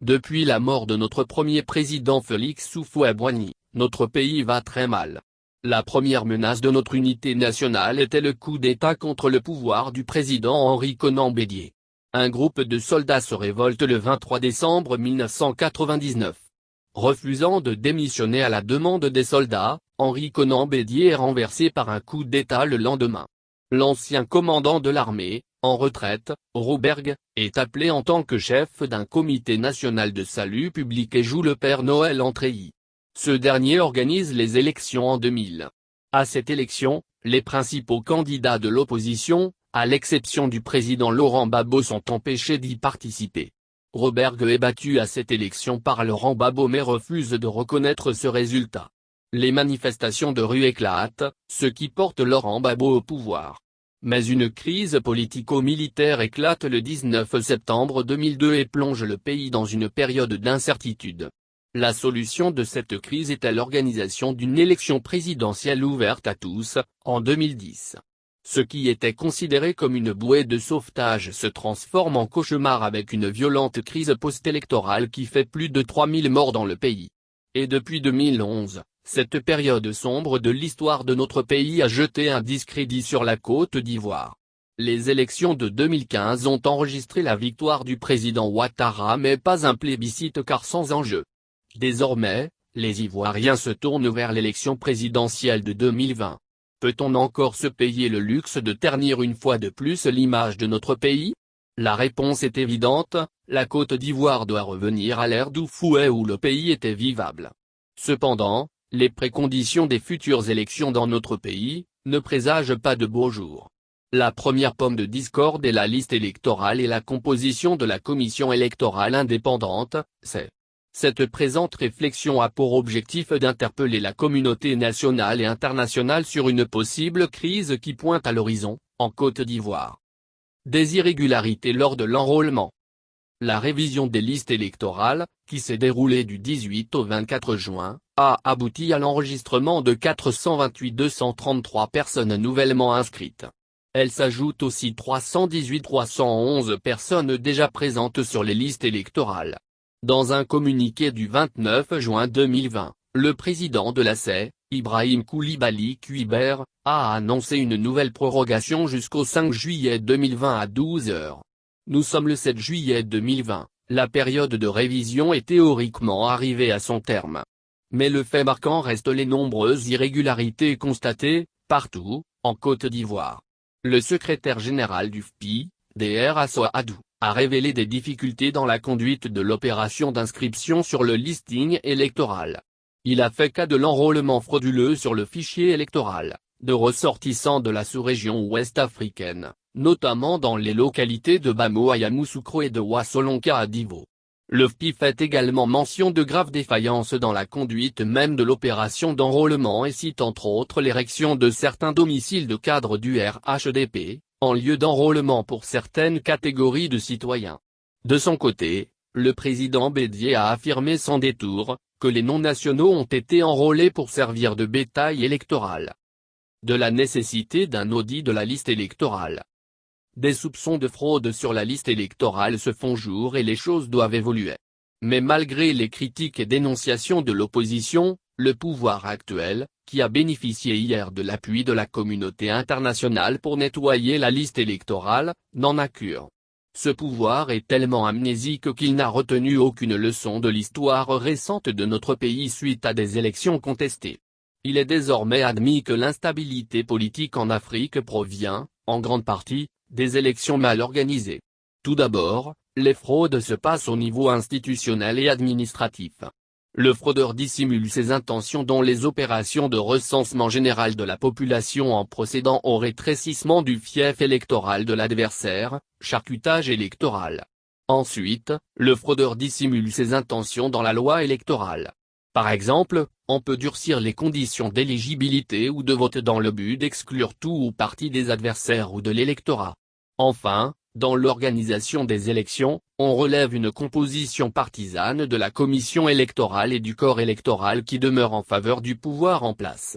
Depuis la mort de notre premier président Félix Houphouët-Boigny, notre pays va très mal. La première menace de notre unité nationale était le coup d'État contre le pouvoir du président Henri Konan Bédié. Un groupe de soldats se révolte le 23 décembre 1999. Refusant de démissionner à la demande des soldats, Henri Konan Bédié est renversé par un coup d'État le lendemain. L'ancien commandant de l'armée, en retraite, Roubergue, est appelé en tant que chef d'un comité national de salut public et joue le Père Noël en treillis. Ce dernier organise les élections en 2000. À cette élection, les principaux candidats de l'opposition, à l'exception du président Laurent Gbagbo, sont empêchés d'y participer. Roubergue est battu à cette élection par Laurent Gbagbo mais refuse de reconnaître ce résultat. Les manifestations de rue éclatent, ce qui porte Laurent Gbagbo au pouvoir. Mais une crise politico-militaire éclate le 19 septembre 2002 et plonge le pays dans une période d'incertitude. La solution de cette crise était l'organisation d'une élection présidentielle ouverte à tous, en 2010. Ce qui était considéré comme une bouée de sauvetage se transforme en cauchemar avec une violente crise post-électorale qui fait plus de 3000 morts dans le pays. Et depuis 2011, cette période sombre de l'histoire de notre pays a jeté un discrédit sur la Côte d'Ivoire. Les élections de 2015 ont enregistré la victoire du président Ouattara mais pas un plébiscite car sans enjeu. Désormais, les Ivoiriens se tournent vers l'élection présidentielle de 2020. Peut-on encore se payer le luxe de ternir une fois de plus l'image de notre pays? La réponse est évidente, la Côte d'Ivoire doit revenir à l'ère d'Houphouët où le pays était vivable. Cependant, les préconditions des futures élections dans notre pays, ne présagent pas de beaux jours. La première pomme de discorde est la liste électorale et la composition de la commission électorale indépendante, Cette présente réflexion a pour objectif d'interpeller la communauté nationale et internationale sur une possible crise qui pointe à l'horizon, en Côte d'Ivoire. Des irrégularités lors de l'enrôlement. La révision des listes électorales, qui s'est déroulée du 18 au 24 juin, a abouti à l'enregistrement de 428 233 personnes nouvellement inscrites. Elle s'ajoute aussi 318 311 personnes déjà présentes sur les listes électorales. Dans un communiqué du 29 juin 2020, le président de la CEI, Ibrahim Koulibaly Kuiber, a annoncé une nouvelle prorogation jusqu'au 5 juillet 2020 à 12 h. Nous sommes le 7 juillet 2020, la période de révision est théoriquement arrivée à son terme. Mais le fait marquant reste les nombreuses irrégularités constatées, partout, en Côte d'Ivoire. Le secrétaire général du FPI, Dr Assou Adou, a révélé des difficultés dans la conduite de l'opération d'inscription sur le listing électoral. Il a fait cas de l'enrôlement frauduleux sur le fichier électoral, de ressortissants de la sous-région ouest africaine, notamment dans les localités de Bamo à Yamoussoukro et de Ouassolonka à Divo. Le FPI fait également mention de graves défaillances dans la conduite même de l'opération d'enrôlement et cite entre autres l'érection de certains domiciles de cadres du RHDP, en lieu d'enrôlement pour certaines catégories de citoyens. De son côté, le président Bédié a affirmé sans détour, que les non-nationaux ont été enrôlés pour servir de bétail électoral. De la nécessité d'un audit de la liste électorale. Des soupçons de fraude sur la liste électorale se font jour et les choses doivent évoluer. Mais malgré les critiques et dénonciations de l'opposition, le pouvoir actuel, qui a bénéficié hier de l'appui de la communauté internationale pour nettoyer la liste électorale, n'en a cure. Ce pouvoir est tellement amnésique qu'il n'a retenu aucune leçon de l'histoire récente de notre pays suite à des élections contestées. Il est désormais admis que l'instabilité politique en Afrique provient, en grande partie, des élections mal organisées. Tout d'abord, les fraudes se passent au niveau institutionnel et administratif. Le fraudeur dissimule ses intentions dont les opérations de recensement général de la population en procédant au rétrécissement du fief électoral de l'adversaire, charcutage électoral. Ensuite, le fraudeur dissimule ses intentions dans la loi électorale. Par exemple, on peut durcir les conditions d'éligibilité ou de vote dans le but d'exclure tout ou partie des adversaires ou de l'électorat. Enfin, dans l'organisation des élections, on relève une composition partisane de la commission électorale et du corps électoral qui demeure en faveur du pouvoir en place.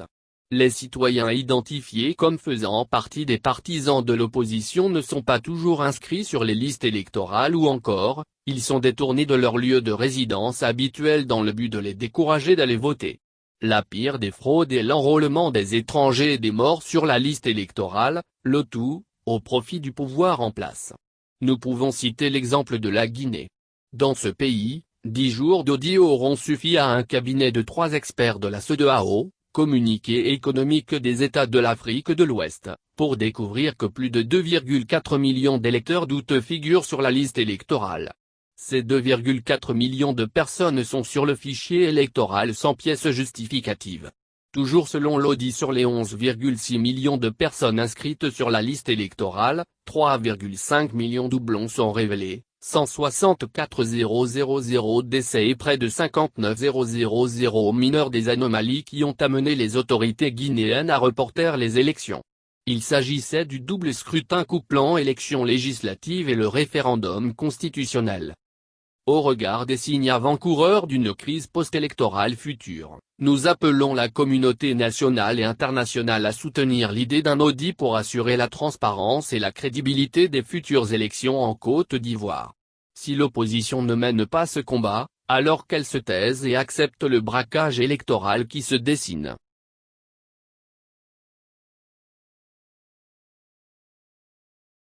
Les citoyens identifiés comme faisant partie des partisans de l'opposition ne sont pas toujours inscrits sur les listes électorales ou encore, ils sont détournés de leur lieu de résidence habituel dans le but de les décourager d'aller voter. La pire des fraudes est l'enrôlement des étrangers et des morts sur la liste électorale, le tout, au profit du pouvoir en place. Nous pouvons citer l'exemple de la Guinée. Dans ce pays, 10 jours d'audio auront suffi à un cabinet de 3 experts de la CEDEAO, communiqué économique des États de l'Afrique de l'Ouest, pour découvrir que plus de 2,4 millions d'électeurs douteux figurent sur la liste électorale. Ces 2,4 millions de personnes sont sur le fichier électoral sans pièce justificative. Toujours selon l'audit, sur les 11,6 millions de personnes inscrites sur la liste électorale, 3,5 millions doublons sont révélés, 164 000 décès et près de 59 000 mineurs, des anomalies qui ont amené les autorités guinéennes à reporter les élections. Il s'agissait du double scrutin couplant élections législatives et le référendum constitutionnel. Au regard des signes avant-coureurs d'une crise post-électorale future, nous appelons la communauté nationale et internationale à soutenir l'idée d'un audit pour assurer la transparence et la crédibilité des futures élections en Côte d'Ivoire. Si l'opposition ne mène pas ce combat, alors qu'elle se taise et accepte le braquage électoral qui se dessine.